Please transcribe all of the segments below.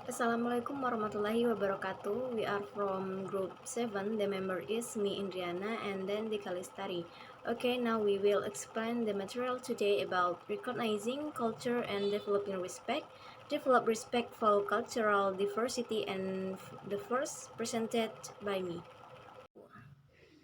Assalamualaikum warahmatullahi wabarakatuh. We are from group 7. The member is me, Indriana, and then the Kalistari. Okay, now we will explain the material today about recognizing culture and developing respect. Develop respect for cultural diversity, and the first presented by me.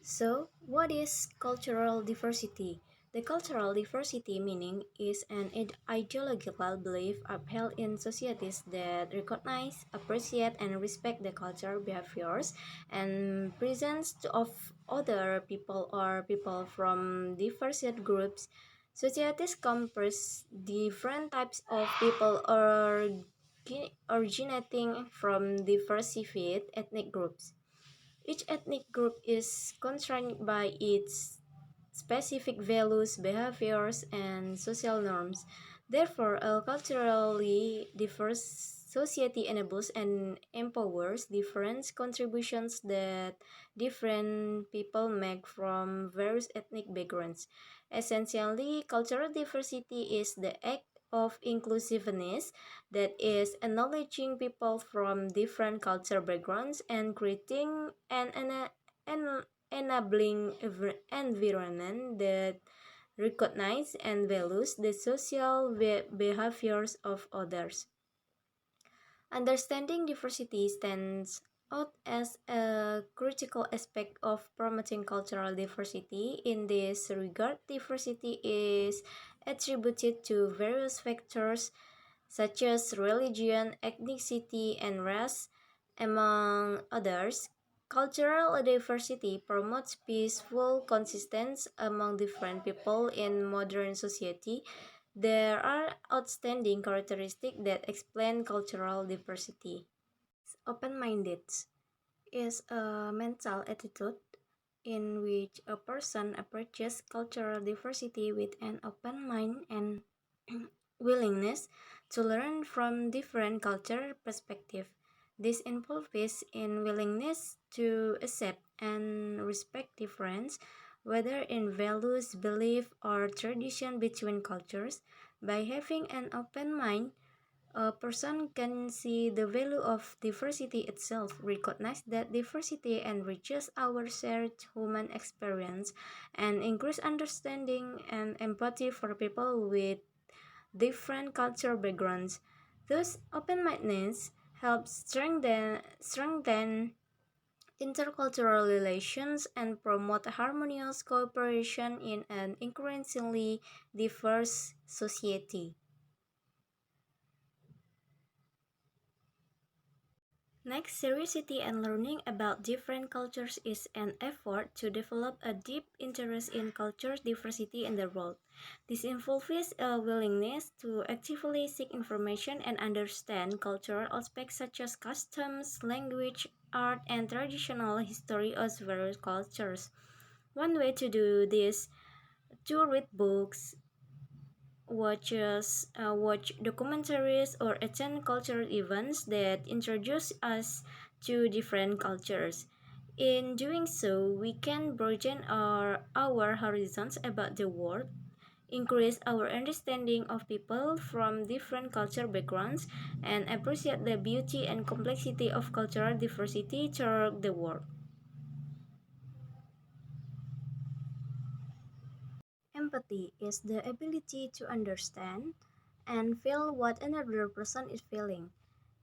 So, what is cultural diversity? The cultural diversity meaning is an ideological belief upheld in societies that recognize, appreciate, and respect the cultural behaviors and presence of other people or people from diverse groups. Societies comprise different types of people originating from diversified ethnic groups. Each ethnic group is constrained by its specific values, behaviors, and social norms. Therefore, a culturally diverse society enables and empowers different contributions that different people make from various ethnic backgrounds. Essentially, cultural diversity is the act of inclusiveness, that is acknowledging people from different cultural backgrounds and creating an enabling environment that recognize and values the social behaviors of others. Understanding diversity stands out as a critical aspect of promoting cultural diversity. In this regard, diversity is attributed to various factors such as religion, ethnicity, and race, among others. Cultural diversity promotes peaceful coexistence among different people in modern society. There are outstanding characteristics that explain cultural diversity. Open-minded is a mental attitude in which a person approaches cultural diversity with an open mind and willingness to learn from different culture perspectives. This involves in willingness to accept and respect difference, whether in values, belief, or tradition between cultures. By having an open mind, a person can see the value of diversity itself, recognize that diversity enriches our shared human experience, and increase understanding and empathy for people with different cultural backgrounds. Thus, open-mindedness helps strengthen intercultural relations and promote harmonious cooperation in an increasingly diverse society. Next, curiosity and learning about different cultures is an effort to develop a deep interest in culture diversity in the world. This involves a willingness to actively seek information and understand cultural aspects such as customs, language, art, and traditional history of various cultures. One way to do this to read books, watch documentaries, or attend cultural events that introduce us to different cultures. In doing so, we can broaden our horizons about the world, increase our understanding of people from different cultural backgrounds, and appreciate the beauty and complexity of cultural diversity throughout the world. Empathy is the ability to understand and feel what another person is feeling.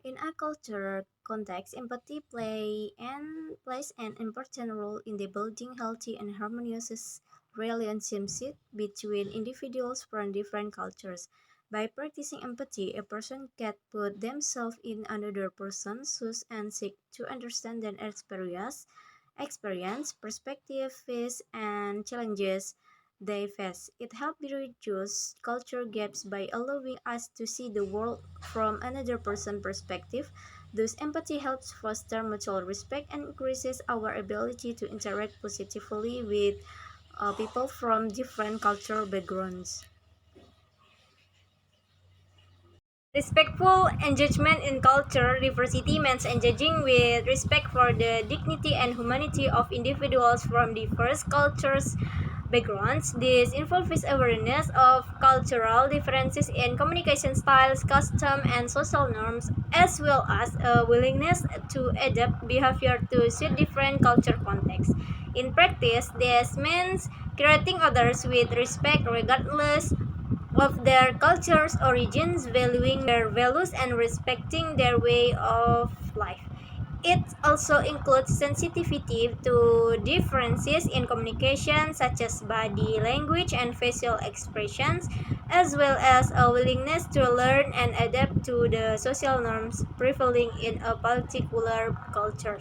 In a cultural context, empathy plays an important role in the building healthy and harmonious relationships between individuals from different cultures. By practicing empathy, a person can put themselves in another person's shoes and seek to understand their experience, perspectives, and challenges they face. It helps reduce culture gaps by allowing us to see the world from another person's perspective. Thus, empathy helps foster mutual respect and increases our ability to interact positively with people from different cultural backgrounds. Respectful engagement in culture diversity means engaging with respect for the dignity and humanity of individuals from diverse cultures. backgrounds. This involves awareness of cultural differences in communication styles, custom, and social norms, as well as a willingness to adapt behavior to suit different culture contexts. In practice, this means treating others with respect regardless of their culture's origins, valuing their values, and respecting their way of life. It also includes sensitivity to differences in communication, such as body language and facial expressions, as well as a willingness to learn and adapt to the social norms prevailing in a particular culture.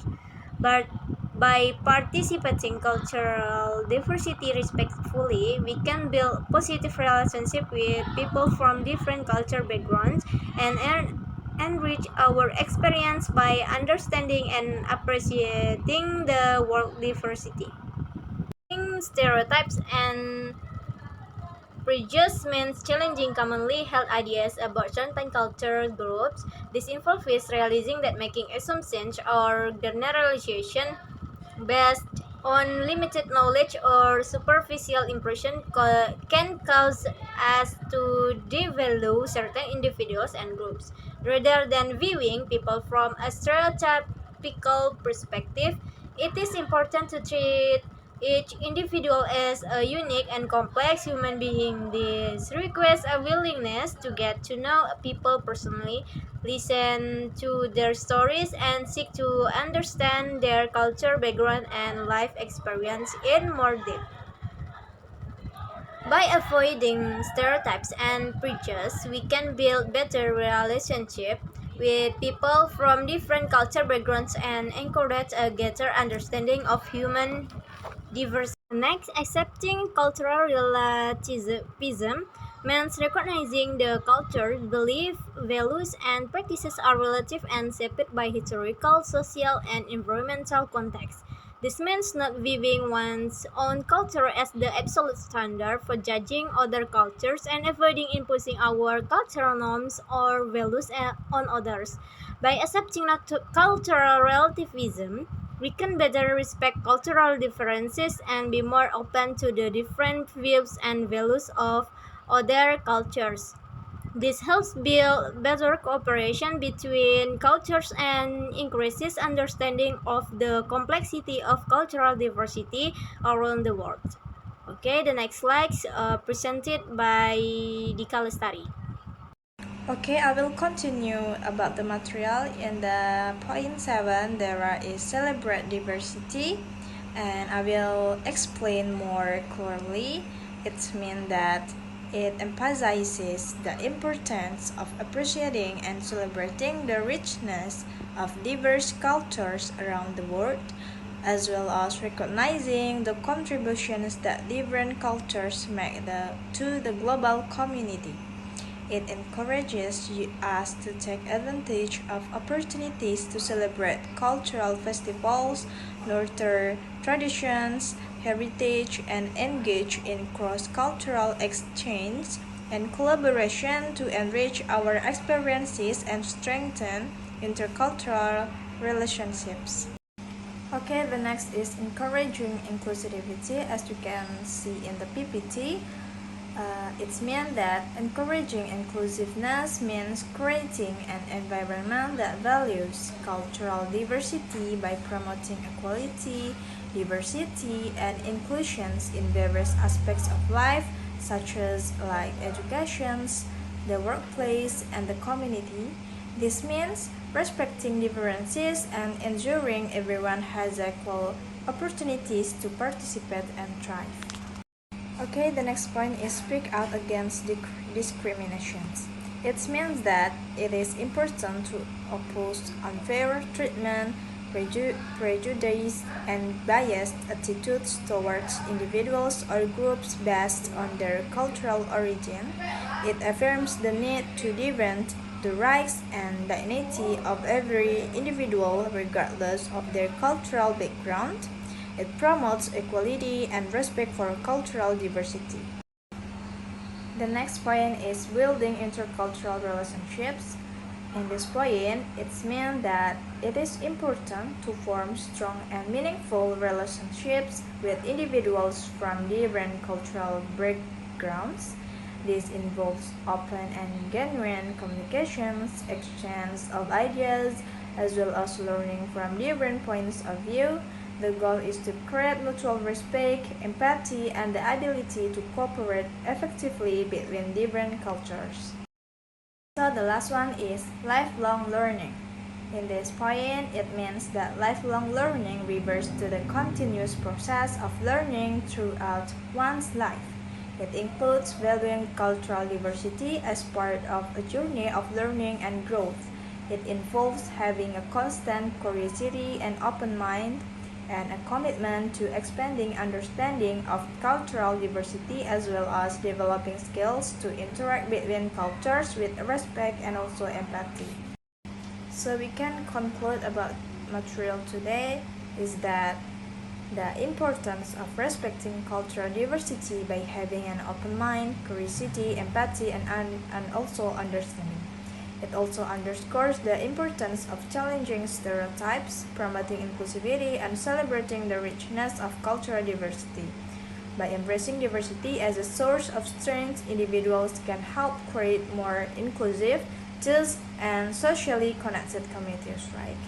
But by participating cultural diversity respectfully, we can build positive relationship with people from different culture backgrounds and enrich our experience by understanding and appreciating the world diversity. Stereotypes and prejudice challenging commonly held ideas about certain culture groups. This involves realizing that making assumptions or generalization based on limited knowledge or superficial impression can cause us to devalue certain individuals and groups. Rather than viewing people from a stereotypical perspective, it is important to treat each individual as a unique and complex human being. This requires a willingness to get to know people personally, listen to their stories, and seek to understand their culture, background, and life experience in more depth. By avoiding stereotypes and prejudice, we can build better relationships with people from different culture backgrounds and encourage a greater understanding of human diversity. Next, accepting cultural relativism means recognizing the culture, beliefs, values, and practices are relative and shaped by historical, social, and environmental context. This means not viewing one's own culture as the absolute standard for judging other cultures and avoiding imposing our cultural norms or values on others. By accepting cultural relativism, we can better respect cultural differences and be more open to the different views and values of other cultures. This helps build better cooperation between cultures and increases understanding of the complexity of cultural diversity around the world. Okay, the next slides presented by Dika Lestari. Okay, I will continue about the material. In the point 7, there is celebrate diversity, and I will explain more clearly. It means that it emphasizes the importance of appreciating and celebrating the richness of diverse cultures around the world, as well as recognizing the contributions that different cultures make to the global community. It encourages us to take advantage of opportunities to celebrate cultural festivals, nurture traditions, heritage, and engage in cross-cultural exchange and collaboration to enrich our experiences and strengthen intercultural relationships. Okay, the next is encouraging inclusivity, as you can see in the PPT. It means that encouraging inclusiveness means creating an environment that values cultural diversity by promoting equality, diversity, and inclusions in various aspects of life, such as like education, the workplace, and the community. This means respecting differences and ensuring everyone has equal opportunities to participate and thrive. Okay, the next point is speak out against discriminations. It means that it is important to oppose unfair treatment, prejudice, and biased attitudes towards individuals or groups based on their cultural origin. It affirms the need to defend the rights and dignity of every individual regardless of their cultural background. It promotes equality and respect for cultural diversity. The next point is building intercultural relationships. In this point, it means that it is important to form strong and meaningful relationships with individuals from different cultural backgrounds. This involves open and genuine communications, exchange of ideas, as well as learning from different points of view. The goal is to create mutual respect, empathy, and the ability to cooperate effectively between different cultures. So the last one is lifelong learning. In this point, it means that lifelong learning refers to the continuous process of learning throughout one's life. It includes valuing cultural diversity as part of a journey of learning and growth. It involves having a constant curiosity and open mind, and a commitment to expanding understanding of cultural diversity as well as developing skills to interact between cultures with respect and also empathy. So we can conclude about material today is that the importance of respecting cultural diversity by having an open mind, curiosity, empathy, and also understanding. It also underscores the importance of challenging stereotypes, promoting inclusivity, and celebrating the richness of cultural diversity. By embracing diversity as a source of strength, individuals can help create more inclusive, just, and socially connected communities, right?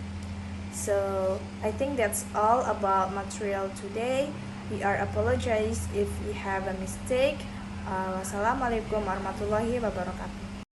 So I think that's all about material today. We are apologize if we have a mistake. Wassalamualaikum warahmatullahi wabarakatuh.